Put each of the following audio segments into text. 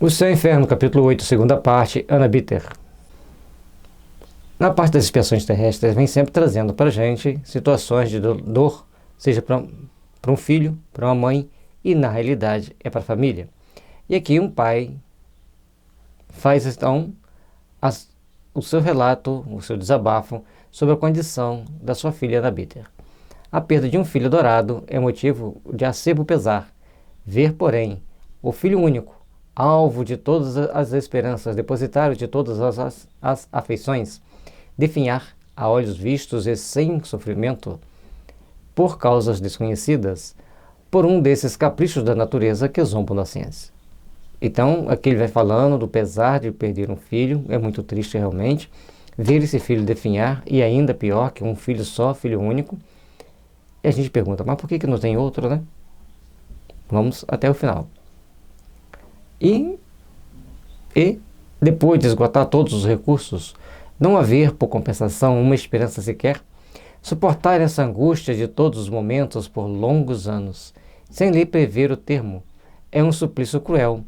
O Céu e o Inferno, capítulo 8, segunda parte, Anna Bitter. Na parte das expiações terrestres, vem sempre trazendo para a gente situações de dor, seja para um filho, para uma mãe, e na realidade é para a família. E aqui um pai faz então o seu relato, o seu desabafo sobre a condição da sua filha Anna Bitter. A perda de um filho adorado é motivo de acerbo pesar. Ver, porém, o filho único, alvo de todas as esperanças, depositário de todas as afeições, definhar a olhos vistos e sem sofrimento, por causas desconhecidas, por um desses caprichos da natureza que zombam da ciência. Então, aqui ele vai falando do pesar de perder um filho, é muito triste realmente, ver esse filho definhar, e ainda pior que um filho só, filho único. E a gente pergunta, mas por que não tem outro, né? Vamos até o final. E depois de esgotar todos os recursos, não haver por compensação uma esperança sequer, suportar essa angústia de todos os momentos por longos anos, sem lhe prever o termo, é um suplício cruel,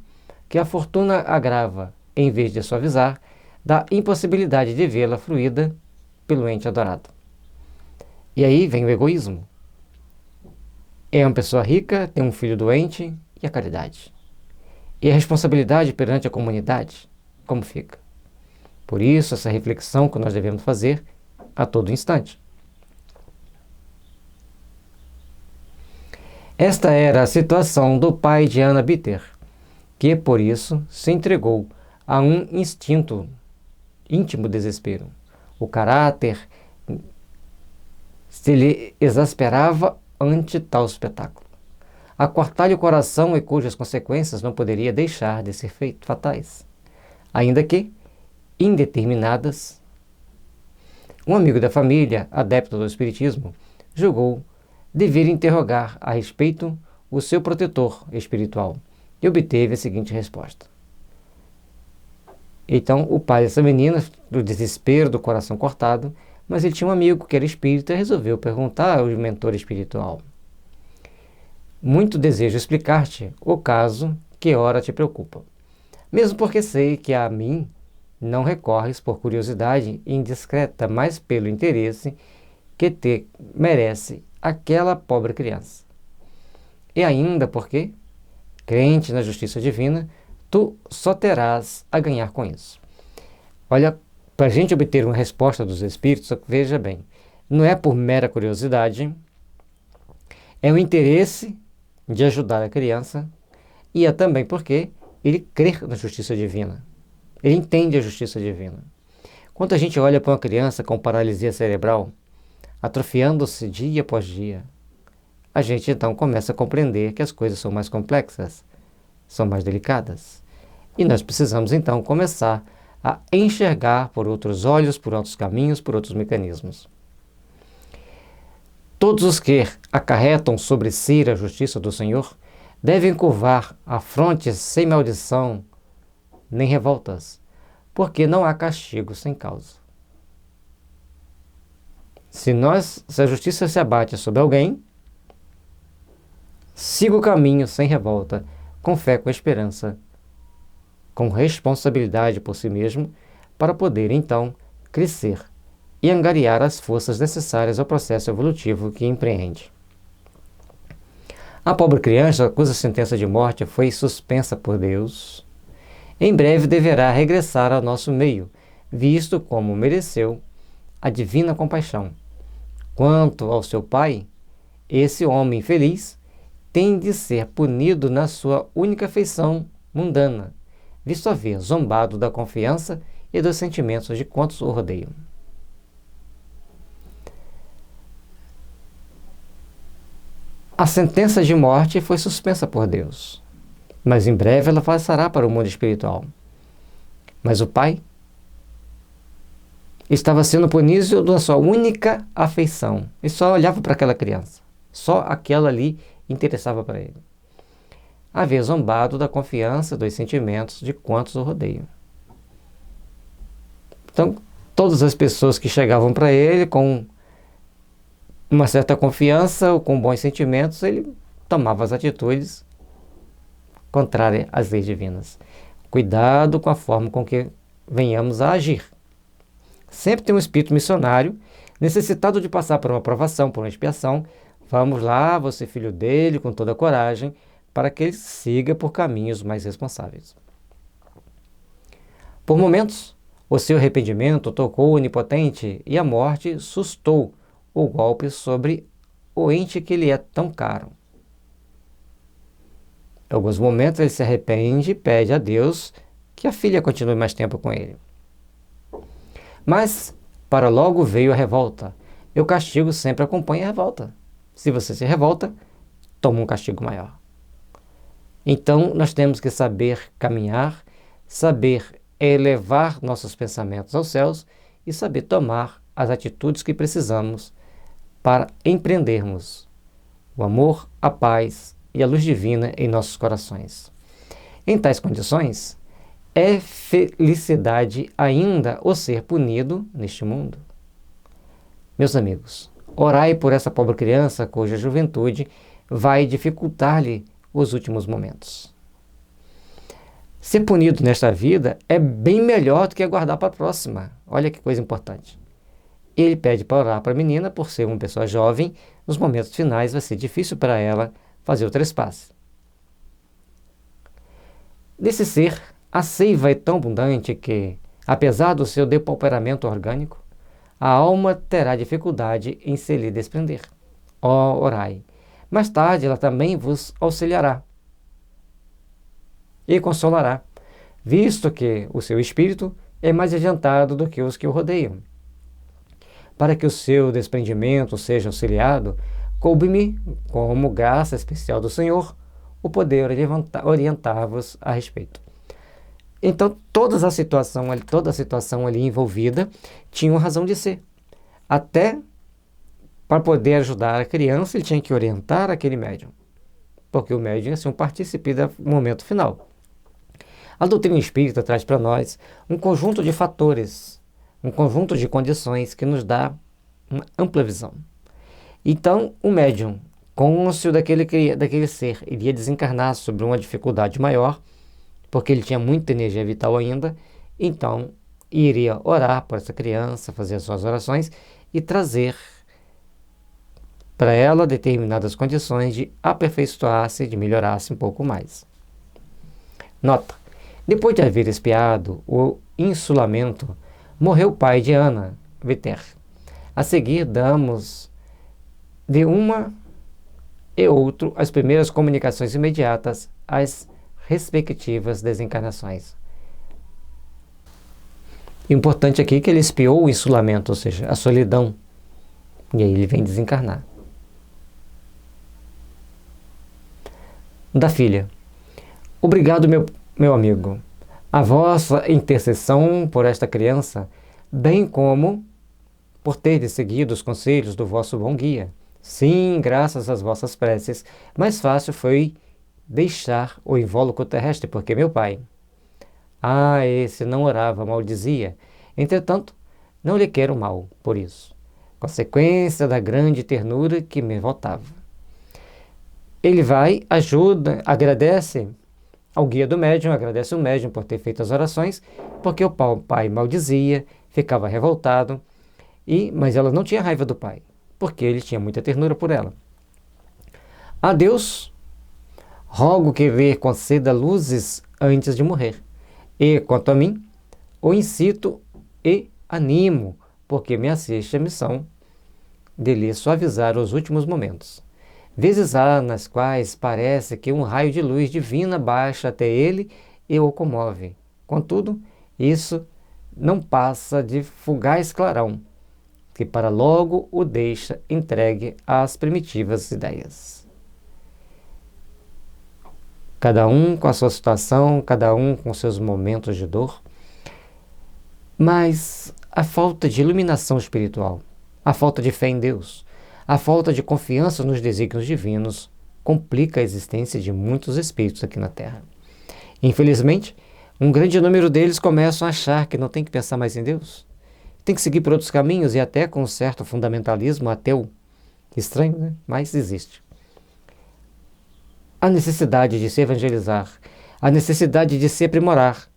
que a fortuna agrava, em vez de suavizar, da impossibilidade de vê-la fruída pelo ente adorado. E aí vem o egoísmo. É uma pessoa rica, tem um filho doente, e a caridade. E a responsabilidade perante a comunidade, como fica? Por isso, essa reflexão que nós devemos fazer a todo instante. Esta era a situação do pai de Anna Bitter, que, por isso, se entregou a um instinto, íntimo desespero. O caráter se lhe exasperava ante tal espetáculo. A cortar-lhe o coração e cujas consequências não poderia deixar de ser fatais, ainda que indeterminadas. Um amigo da família, adepto do espiritismo, julgou dever interrogar a respeito o seu protetor espiritual e obteve a seguinte resposta. Então, o pai dessa menina, do desespero, do coração cortado, mas ele tinha um amigo que era espírita e resolveu perguntar ao mentor espiritual: muito desejo explicar-te o caso que ora te preocupa, mesmo porque sei que a mim não recorres por curiosidade indiscreta, mas pelo interesse que te merece aquela pobre criança. E ainda porque, crente na justiça divina, tu só terás a ganhar com isso. Olha, para a gente obter uma resposta dos espíritos, veja bem, não é por mera curiosidade, é o interesse de ajudar a criança, e é também porque ele crê na justiça divina. Ele entende a justiça divina. Quando a gente olha para uma criança com paralisia cerebral, atrofiando-se dia após dia, a gente então começa a compreender que as coisas são mais complexas, são mais delicadas. E nós precisamos então começar a enxergar por outros olhos, por outros caminhos, por outros mecanismos. Todos os que acarretam sobre si a justiça do Senhor devem curvar a fronte sem maldição nem revoltas, porque não há castigo sem causa. Se a justiça se abate sobre alguém, siga o caminho sem revolta, com fé, com esperança, com responsabilidade por si mesmo, para poder então crescer e angariar as forças necessárias ao processo evolutivo que empreende. A pobre criança, cuja sentença de morte foi suspensa por Deus, em breve deverá regressar ao nosso meio, visto como mereceu a divina compaixão. Quanto ao seu pai, esse homem infeliz tem de ser punido na sua única feição mundana, visto haver zombado da confiança e dos sentimentos de quantos o rodeiam. A sentença de morte foi suspensa por Deus, mas em breve ela passará para o mundo espiritual. Mas o pai estava sendo punido na sua única afeição e só olhava para aquela criança. Só aquela ali interessava para ele. Havia zombado da confiança, dos sentimentos de quantos o rodeiam. Então, todas as pessoas que chegavam para ele com uma certa confiança ou com bons sentimentos, ele tomava as atitudes contrárias às leis divinas. Cuidado com a forma com que venhamos a agir. Sempre tem um espírito missionário, necessitado de passar por uma provação, por uma expiação. Vamos lá, você filho dele, com toda a coragem, para que ele siga por caminhos mais responsáveis. Por momentos, o seu arrependimento tocou o onipotente e a morte sustou o golpe sobre o ente que lhe é tão caro. Em alguns momentos ele se arrepende e pede a Deus que a filha continue mais tempo com ele. Mas para logo veio a revolta, e o castigo sempre acompanha a revolta. Se você se revolta, toma um castigo maior. Então nós temos que saber caminhar, saber elevar nossos pensamentos aos céus e saber tomar as atitudes que precisamos para empreendermos o amor, a paz e a luz divina em nossos corações. Em tais condições, é felicidade ainda o ser punido neste mundo. Meus amigos, orai por essa pobre criança cuja juventude vai dificultar-lhe os últimos momentos. Ser punido nesta vida é bem melhor do que aguardar para a próxima. Olha que coisa importante. Ele pede para orar para a menina, por ser uma pessoa jovem, nos momentos finais vai ser difícil para ela fazer o trespasse. Desse ser, a seiva é tão abundante que, apesar do seu depauperamento orgânico, a alma terá dificuldade em se lhe desprender. Ó, orai. Mais tarde ela também vos auxiliará e consolará, visto que o seu espírito é mais adiantado do que os que o rodeiam. Para que o seu desprendimento seja auxiliado, coube-me, como graça especial do Senhor, o poder orientar-vos a respeito. Então, toda a situação ali envolvida tinha uma razão de ser. Até para poder ajudar a criança, ele tinha que orientar aquele médium, porque o médium é um partícipe do momento final. A doutrina espírita traz para nós um conjunto de fatores, um conjunto de condições que nos dá uma ampla visão. Então, o médium, cônscio daquele ser, iria desencarnar sobre uma dificuldade maior, porque ele tinha muita energia vital ainda, então iria orar por essa criança, fazer as suas orações e trazer para ela determinadas condições de aperfeiçoar-se, de melhorar-se um pouco mais. Nota: depois de haver expiado o insulamento, morreu o pai de Ana, Viter. A seguir, damos de uma e outro as primeiras comunicações imediatas às respectivas desencarnações. Importante aqui que ele expiou o insulamento, ou seja, a solidão, e aí ele vem desencarnar. Da filha: obrigado, meu amigo, a vossa intercessão por esta criança, bem como por terdes seguido os conselhos do vosso bom guia. Sim, graças às vossas preces, mais fácil foi deixar o invólucro terrestre, porque meu pai, esse não orava, maldizia. Entretanto, não lhe quero mal por isso, consequência da grande ternura que me voltava. Ele vai, ajuda, agradece ao guia do médium, agradece o médium por ter feito as orações, porque o pai maldizia, ficava revoltado, mas ela não tinha raiva do pai, porque ele tinha muita ternura por ela. A Deus rogo que lhe conceda luzes antes de morrer, e quanto a mim, o incito e animo, porque me assiste a missão de lhe suavizar os últimos momentos. Vezes há nas quais parece que um raio de luz divina baixa até ele e o comove. Contudo, isso não passa de fugaz clarão, que para logo o deixa entregue às primitivas ideias. Cada um com a sua situação, cada um com seus momentos de dor, mas a falta de iluminação espiritual, a falta de fé em Deus, a falta de confiança nos desígnios divinos complica a existência de muitos espíritos aqui na Terra. Infelizmente, um grande número deles começam a achar que não tem que pensar mais em Deus, tem que seguir por outros caminhos e até com um certo fundamentalismo ateu. Estranho, né? Mas existe. A necessidade de se evangelizar, A necessidade de se aprimorar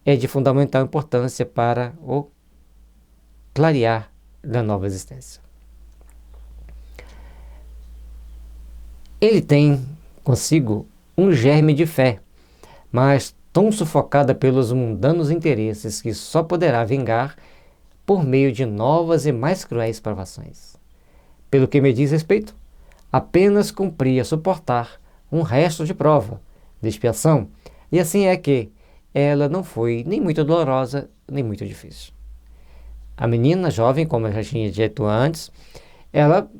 é de fundamental importância para o clarear da nova existência. Ele tem consigo um germe de fé, mas tão sufocada pelos mundanos interesses que só poderá vingar por meio de novas e mais cruéis provações. Pelo que me diz respeito, apenas cumpria suportar um resto de prova, de expiação, e assim é que ela não foi nem muito dolorosa, nem muito difícil. A menina jovem, como eu já tinha dito antes, ela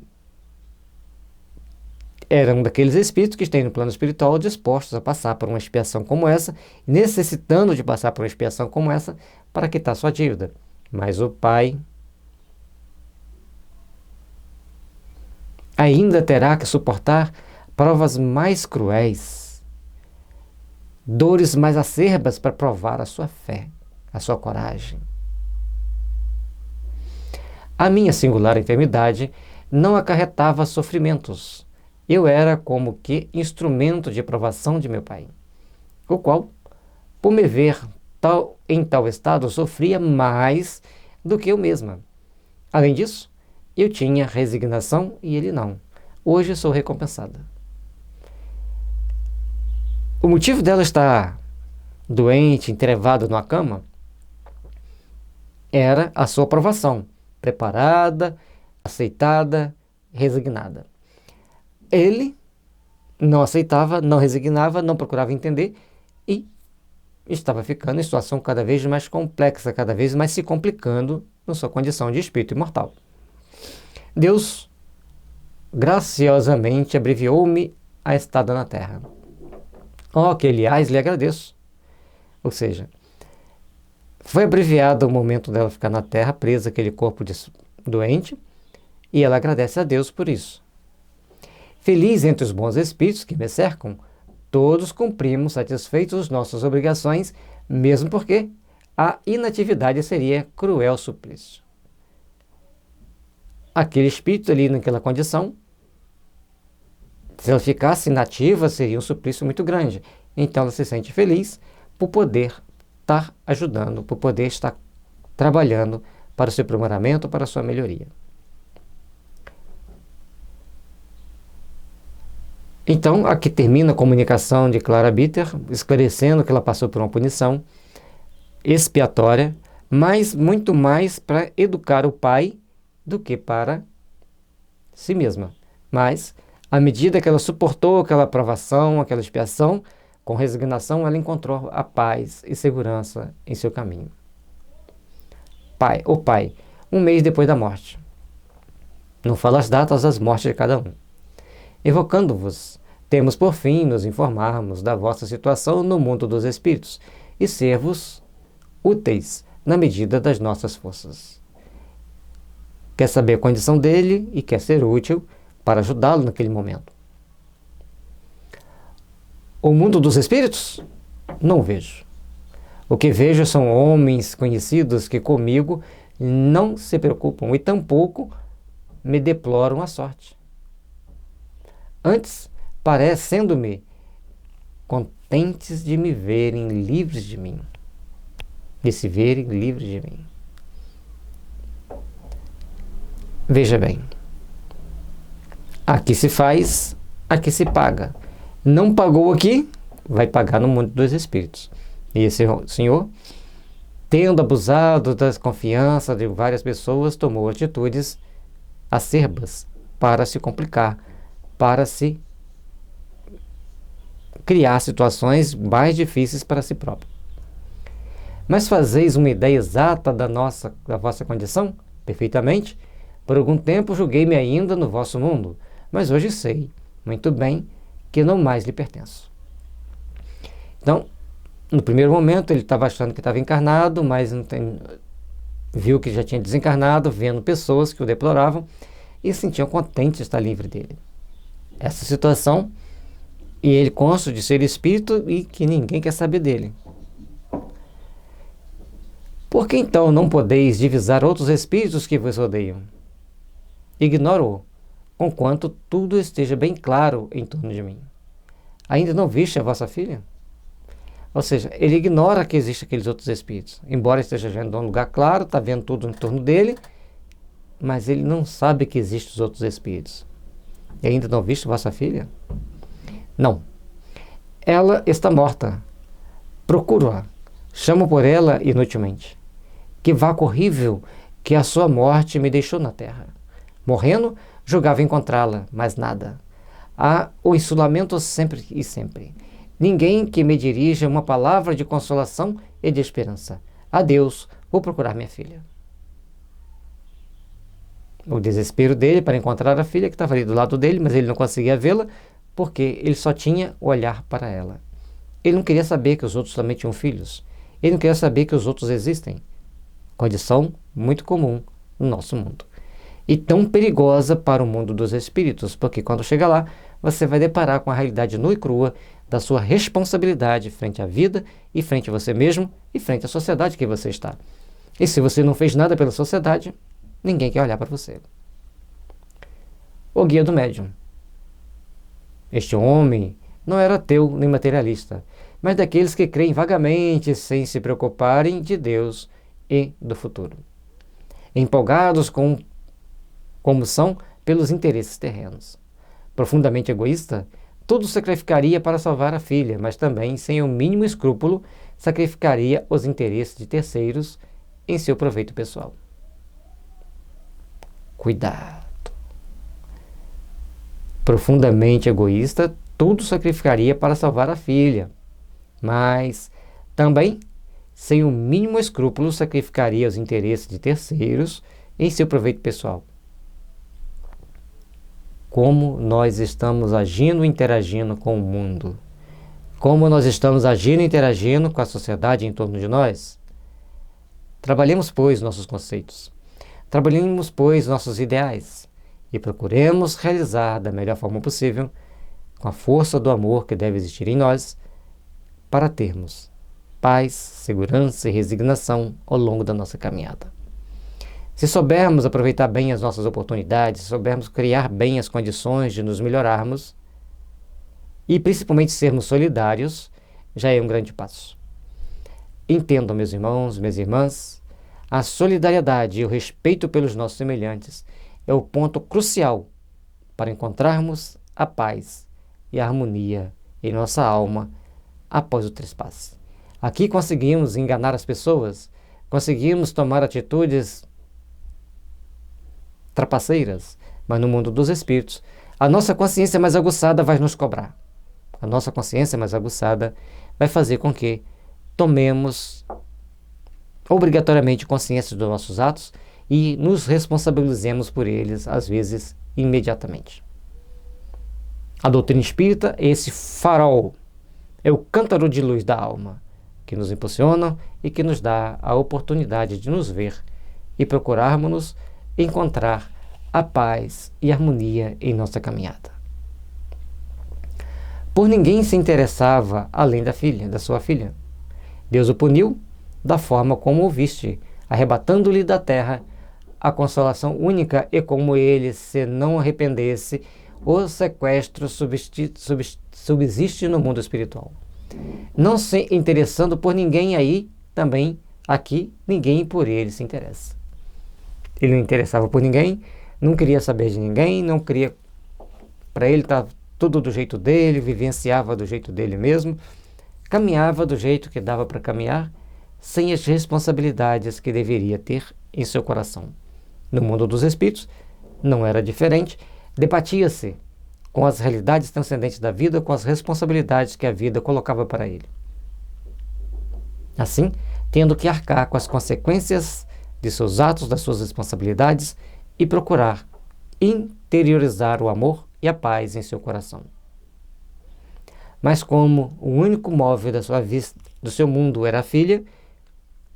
era um daqueles espíritos que estão no plano espiritual dispostos a passar por uma expiação como essa, necessitando de passar por uma expiação como essa para quitar sua dívida. Mas o pai ainda terá que suportar provas mais cruéis, dores mais acerbas para provar a sua fé, a sua coragem. A minha singular enfermidade não acarretava sofrimentos. Eu era como que instrumento de provação de meu pai, o qual, por me ver em tal estado, sofria mais do que eu mesma. Além disso, eu tinha resignação e ele não. Hoje sou recompensada. O motivo dela estar doente, entrevada numa cama, era a sua aprovação, preparada, aceitada, resignada. Ele não aceitava, não resignava, não procurava entender e estava ficando em situação cada vez mais complexa, cada vez mais se complicando na sua condição de espírito imortal. Deus graciosamente abreviou-me a estada na terra. Que aliás lhe agradeço. Ou seja, foi abreviado o momento dela ficar na terra, presa àquele corpo doente, e ela agradece a Deus por isso. Feliz entre os bons espíritos que me cercam, todos cumprimos satisfeitos nossas obrigações, mesmo porque a inatividade seria cruel suplício. Aquele espírito ali naquela condição, se ela ficasse inativa, seria um suplício muito grande. Então ela se sente feliz por poder estar ajudando, por poder estar trabalhando para o seu aprimoramento, para a sua melhoria. Então, aqui termina a comunicação de Clara Bitter, esclarecendo que ela passou por uma punição expiatória, mas muito mais para educar o pai do que para si mesma. Mas, à medida que ela suportou aquela provação, aquela expiação, com resignação, ela encontrou a paz e segurança em seu caminho. O pai, um mês depois da morte. Não falo as datas das mortes de cada um. Evocando-vos, temos por fim nos informarmos da vossa situação no mundo dos espíritos e ser-vos úteis na medida das nossas forças. Quer saber a condição dele e quer ser útil para ajudá-lo naquele momento. O mundo dos espíritos? Não vejo. O que vejo são homens conhecidos que comigo não se preocupam e tampouco me deploram a sorte. Antes, parecendo-me contentes de me verem livres de mim, de se verem livres de mim. Veja bem, aqui se faz, aqui se paga. Não pagou aqui, vai pagar no mundo dos espíritos. E esse senhor, tendo abusado da confiança de várias pessoas, tomou atitudes acerbas para se complicar, para se criar situações mais difíceis para si próprio. Mas fazeis uma ideia exata da vossa condição? Perfeitamente. Por algum tempo julguei-me ainda no vosso mundo, mas hoje sei muito bem que não mais lhe pertenço. Então, no primeiro momento ele estava achando que estava encarnado, mas viu que já tinha desencarnado, vendo pessoas que o deploravam e se sentiam contentes de estar livre dele. Essa situação, e ele consta de ser espírito e que ninguém quer saber dele. Por que então não podeis divisar outros espíritos que vos rodeiam? Ignoro-o, conquanto tudo esteja bem claro em torno de mim. Ainda não viste a vossa filha? Ou seja, ele ignora que existem aqueles outros espíritos. Embora esteja vendo um lugar claro, está vendo tudo em torno dele, mas ele não sabe que existem os outros espíritos. E ainda não viste vossa filha? Não. Ela está morta. Procuro-a. Chamo por ela inutilmente. Que vácuo horrível que a sua morte me deixou na terra. Morrendo, julgava encontrá-la, mas nada. Há o insulamento sempre e sempre. Ninguém que me dirija uma palavra de consolação e de esperança. Adeus, vou procurar minha filha. O desespero dele para encontrar a filha que estava ali do lado dele, mas ele não conseguia vê-la porque ele só tinha o olhar para ela. Ele não queria saber que os outros também tinham filhos. Ele não queria saber que os outros existem. Condição muito comum no nosso mundo. E tão perigosa para o mundo dos espíritos, porque quando chega lá, você vai deparar com a realidade nua e crua da sua responsabilidade frente à vida e frente a você mesmo e frente à sociedade que você está. E se você não fez nada pela sociedade, ninguém quer olhar para você. O guia do médium. Este homem não era ateu nem materialista, mas daqueles que creem vagamente sem se preocuparem de Deus e do futuro. Empolgados como são pelos interesses terrenos. Profundamente egoísta, tudo sacrificaria para salvar a filha, mas também, sem o mínimo escrúpulo, sacrificaria os interesses de terceiros em seu proveito pessoal. Cuidado. Profundamente egoísta, tudo sacrificaria para salvar a filha, mas também, sem o mínimo escrúpulo, sacrificaria os interesses de terceiros em seu proveito pessoal. Como nós estamos agindo e interagindo com o mundo? Como nós estamos agindo e interagindo com a sociedade em torno de nós? Trabalhemos, pois, nossos conceitos. Trabalhemos, pois, nossos ideais. E procuremos realizar da melhor forma possível, com a força do amor que deve existir em nós, para termos paz, segurança e resignação ao longo da nossa caminhada. Se soubermos aproveitar bem as nossas oportunidades, se soubermos criar bem as condições de nos melhorarmos e principalmente sermos solidários, já é um grande passo. Entendam, meus irmãos, minhas irmãs, a solidariedade e o respeito pelos nossos semelhantes é o ponto crucial para encontrarmos a paz e a harmonia em nossa alma após o trespasse. Aqui conseguimos enganar as pessoas, conseguimos tomar atitudes trapaceiras, mas no mundo dos espíritos, a nossa consciência mais aguçada vai nos cobrar. A nossa consciência mais aguçada vai fazer com que tomemos obrigatoriamente consciência dos nossos atos e nos responsabilizemos por eles, às vezes, imediatamente. A doutrina espírita é esse farol, é o cântaro de luz da alma, que nos impulsiona e que nos dá a oportunidade de nos ver e procurarmos encontrar a paz e harmonia em nossa caminhada. Por ninguém se interessava além da sua filha. Deus o puniu da forma como o viste, arrebatando-lhe da terra a consolação única, e como ele se não arrependesse, o sequestro subsiste no mundo espiritual. Não se interessando por ninguém aí, também aqui ninguém por ele se interessa. Ele não interessava por ninguém, não queria saber de ninguém, não queria... Para ele estava tudo do jeito dele, vivenciava do jeito dele mesmo, caminhava do jeito que dava para caminhar, sem as responsabilidades que deveria ter em seu coração. No mundo dos espíritos, não era diferente, debatia-se com as realidades transcendentes da vida, com as responsabilidades que a vida colocava para ele. Assim, tendo que arcar com as consequências de seus atos, das suas responsabilidades e procurar interiorizar o amor e a paz em seu coração. Mas como o único móvel da sua vista, do seu mundo era a filha,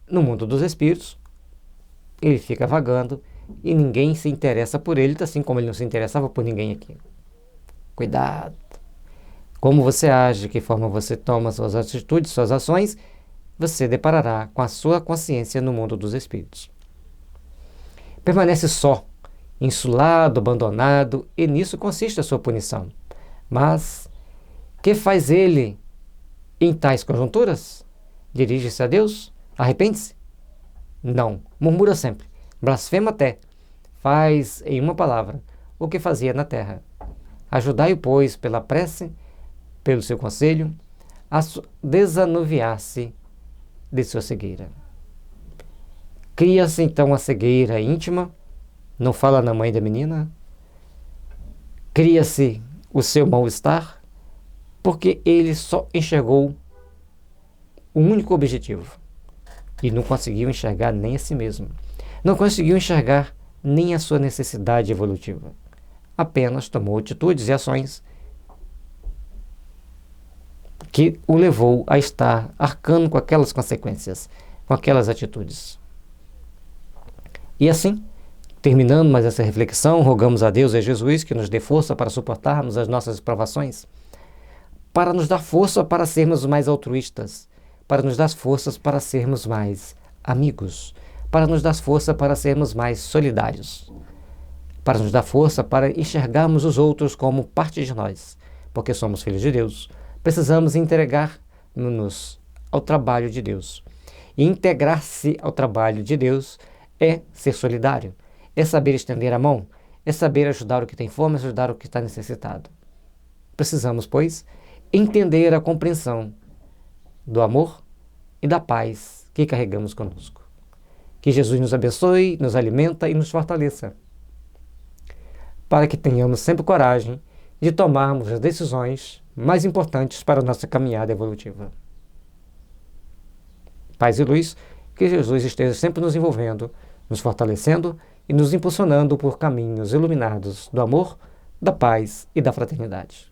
no mundo dos espíritos, ele fica vagando e ninguém se interessa por ele, assim como ele não se interessava por ninguém aqui. Cuidado! Como você age, de que forma você toma suas atitudes, suas ações, você deparará com a sua consciência no mundo dos espíritos. Permanece só, insulado, abandonado, e nisso consiste a sua punição. Mas que faz ele Em tais conjunturas, dirige-se a Deus? Arrepende-se? Não, murmura sempre, blasfema até, faz em uma palavra o que fazia na terra. Ajudai-o, pois, pela prece, pelo seu conselho, a desanuviar-se de sua cegueira. Cria-se então a cegueira íntima, não fala na mãe da menina, cria-se o seu mal-estar, porque ele só enxergou o único objetivo e não conseguiu enxergar nem a si mesmo, não conseguiu enxergar nem a sua necessidade evolutiva, apenas tomou atitudes e ações que o levou a estar arcando com aquelas consequências, com aquelas atitudes. E assim, terminando mais essa reflexão, rogamos a Deus e a Jesus que nos dê força para suportarmos as nossas provações, para nos dar força para sermos mais altruístas, para nos dar forças para sermos mais amigos, para nos dar força para sermos mais solidários, para nos dar força para enxergarmos os outros como parte de nós, porque somos filhos de Deus. Precisamos entregar-nos ao trabalho de Deus. E integrar-se ao trabalho de Deus é ser solidário, é saber estender a mão, é saber ajudar o que tem fome, ajudar o que está necessitado. Precisamos, pois, entender a compreensão do amor e da paz que carregamos conosco. Que Jesus nos abençoe, nos alimenta e nos fortaleça, para que tenhamos sempre coragem de tomarmos as decisões mais importantes para a nossa caminhada evolutiva. Paz e luz, que Jesus esteja sempre nos envolvendo, nos fortalecendo e nos impulsionando por caminhos iluminados do amor, da paz e da fraternidade.